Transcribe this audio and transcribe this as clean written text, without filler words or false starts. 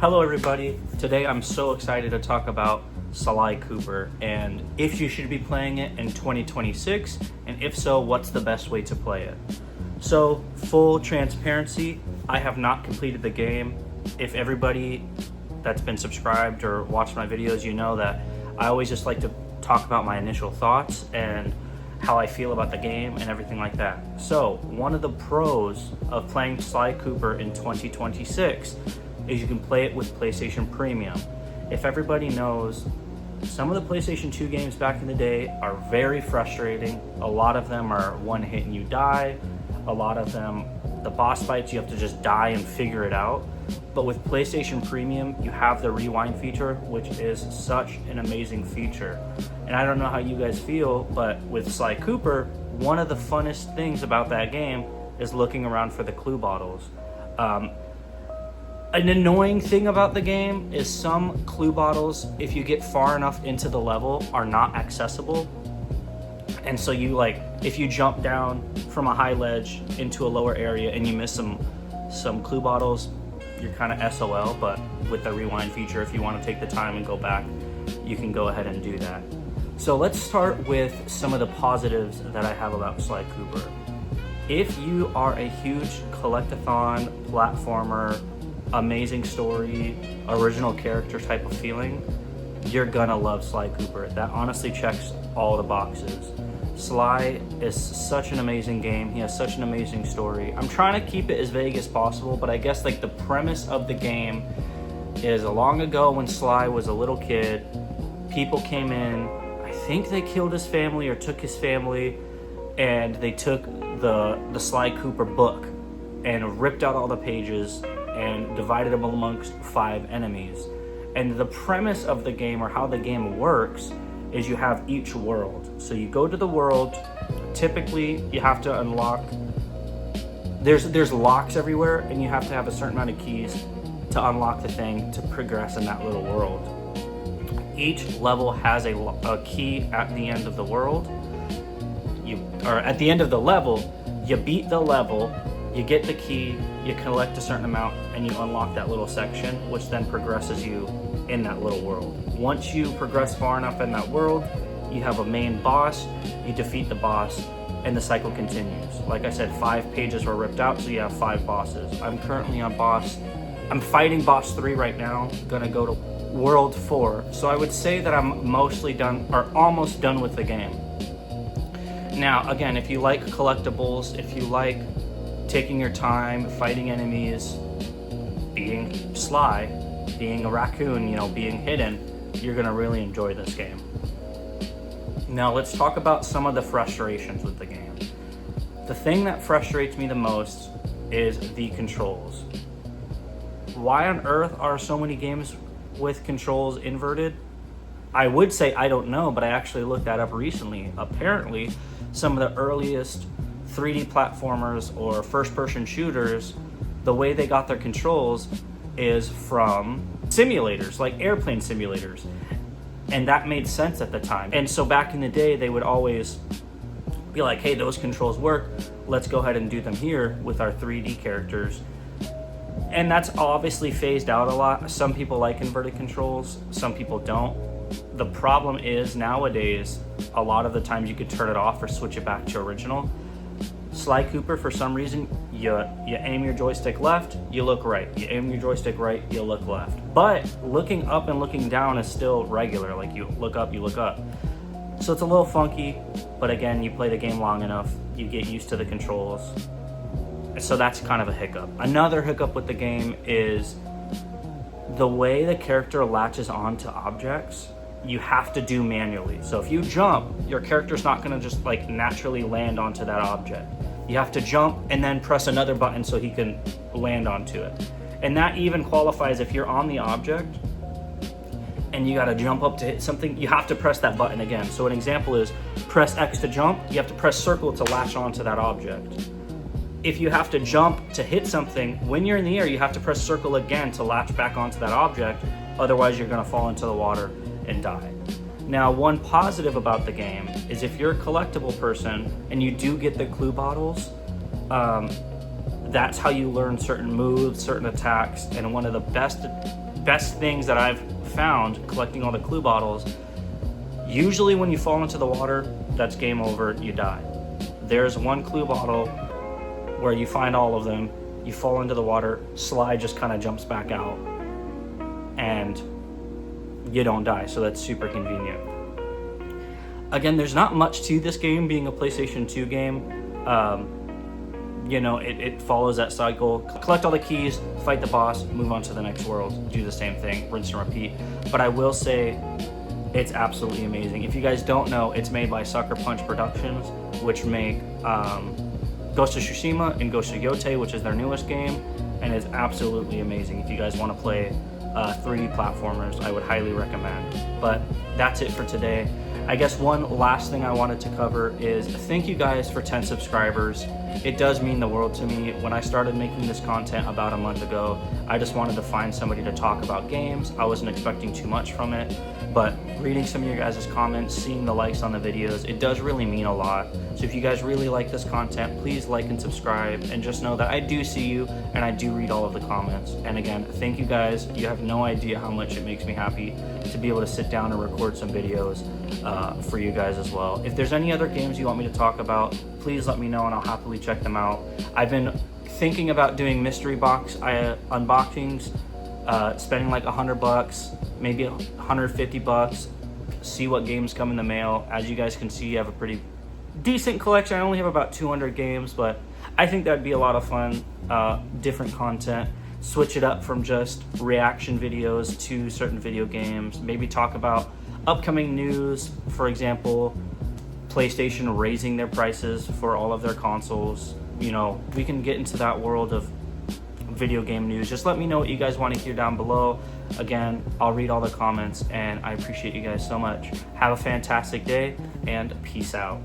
Hello everybody, today I'm so excited to talk about Sly Cooper and if you should be playing it in 2026, and if so, what's the best way to play it. So, full transparency, I have not completed the game. If everybody that's been subscribed or watched my videos, you know that I always just like to talk about my initial thoughts and how I feel about the game and everything like that. So, one of the pros of playing Sly Cooper in 2026 is you can play it with PlayStation Premium. If everybody knows, some of the PlayStation 2 games back in the day are very frustrating. A lot of them are one hit and you die. A lot of them, the boss fights, you have to just die and figure it out. But with PlayStation Premium, you have the rewind feature, which is such an amazing feature. And I don't know how you guys feel, but with Sly Cooper, one of the funnest things about that game is looking around for the clue bottles. An annoying thing about the game is some clue bottles, if you get far enough into the level, are not accessible. And so if you jump down from a high ledge into a lower area and you miss some clue bottles, you're kind of SOL. But with the rewind feature, if you want to take the time and go back, you can go ahead and do that. So let's start with some of the positives that I have about Sly Cooper. If you are a huge collectathon, platformer, amazing story, original character type of feeling, you're gonna love Sly Cooper. That honestly checks all the boxes. Sly is such an amazing game. He has such an amazing story. I'm trying to keep it as vague as possible, but I guess the premise of the game is long ago when Sly was a little kid, people came in, I think they killed his family or took his family, and they took the Sly Cooper book and ripped out all the pages and divided them amongst 5 enemies. And the premise of the game, or how the game works, is you have each world. So you go to the world, typically you have to unlock, there's locks everywhere, and you have to have a certain amount of keys to unlock the thing to progress in that little world. Each level has a key at the end of the world. At the end of the level, you beat the level, you get the key, you collect a certain amount, and you unlock that little section, which then progresses you in that little world. Once you progress far enough in that world, you have a main boss, you defeat the boss, and the cycle continues. Like I said, 5 pages were ripped out, so you have 5 bosses. I'm currently on I'm fighting boss 3 right now, gonna go to world 4. So I would say that I'm mostly done, or almost done with the game. Now, again, if you like collectibles, if you like taking your time, fighting enemies, being Sly, being a raccoon, being hidden, you're gonna really enjoy this game. Now let's talk about some of the frustrations with the game. The thing that frustrates me the most is the controls. Why on earth are so many games with controls inverted? I would say I don't know, but I actually looked that up recently. Apparently, some of the earliest 3D platformers or first-person shooters, the way they got their controls is from simulators, like airplane simulators. And that made sense at the time. And so back in the day, they would always be like, hey, those controls work. Let's go ahead and do them here with our 3D characters. And that's obviously phased out a lot. Some people like inverted controls, some people don't. The problem is nowadays, a lot of the times you could turn it off or switch it back to original. Sly Cooper, for some reason, you aim your joystick left, you look right. You aim your joystick right, you look left. But looking up and looking down is still regular. Like you look up, you look up. So it's a little funky, but again, you play the game long enough, you get used to the controls. So that's kind of a hiccup. Another hiccup with the game is the way the character latches onto objects. You have to do manually. So if you jump, your character's not gonna just naturally land onto that object. You have to jump and then press another button so he can land onto it. And that even qualifies if you're on the object and you gotta jump up to hit something, you have to press that button again. So an example is press X to jump, you have to press circle to latch onto that object. If you have to jump to hit something, when you're in the air, you have to press circle again to latch back onto that object. Otherwise, you're gonna fall into the water and die. Now, one positive about the game is if you're a collectible person and you do get the clue bottles, that's how you learn certain moves, certain attacks, and one of the best best things that I've found collecting all the clue bottles, usually when you fall into the water, that's game over, you die. There's one clue bottle where you find all of them, you fall into the water, Sly just kind of jumps back out, and you don't die, so that's super convenient. Again, there's not much to this game being a PlayStation 2 game. You know, it follows that cycle. Collect all the keys, fight the boss, move on to the next world, do the same thing, rinse and repeat. But I will say, it's absolutely amazing. If you guys don't know, it's made by Sucker Punch Productions, which make Ghost of Tsushima and Ghost of Yotei, which is their newest game, and it's absolutely amazing. If you guys want to play 3D platformers, I would highly recommend. But that's it for today. I guess one last thing I wanted to cover is thank you guys for 10 subscribers. It does mean the world to me. When I started making this content about a month ago, I just wanted to find somebody to talk about games. I wasn't expecting too much from it, but reading some of your guys' comments, seeing the likes on the videos, it does really mean a lot. So if you guys really like this content, please like and subscribe, and just know that I do see you and I do read all of the comments. And again, thank you guys. You have no idea how much it makes me happy to be able to sit down and record some videos for you guys as well. If there's any other games you want me to talk about, please let me know and I'll happily check them out. I've been thinking about doing mystery box unboxings, spending like $100, maybe $150, see what games come in the mail. As you guys can see, I have a pretty decent collection. I only have about 200 games, but I think that'd be a lot of fun. Different content, switch it up from just reaction videos to certain video games, maybe talk about upcoming news. For example, PlayStation raising their prices for all of their consoles. You know, we can get into that world of video game news. Just let me know what you guys want to hear down below. Again, I'll read all the comments, and I appreciate you guys so much. Have a fantastic day, and peace out.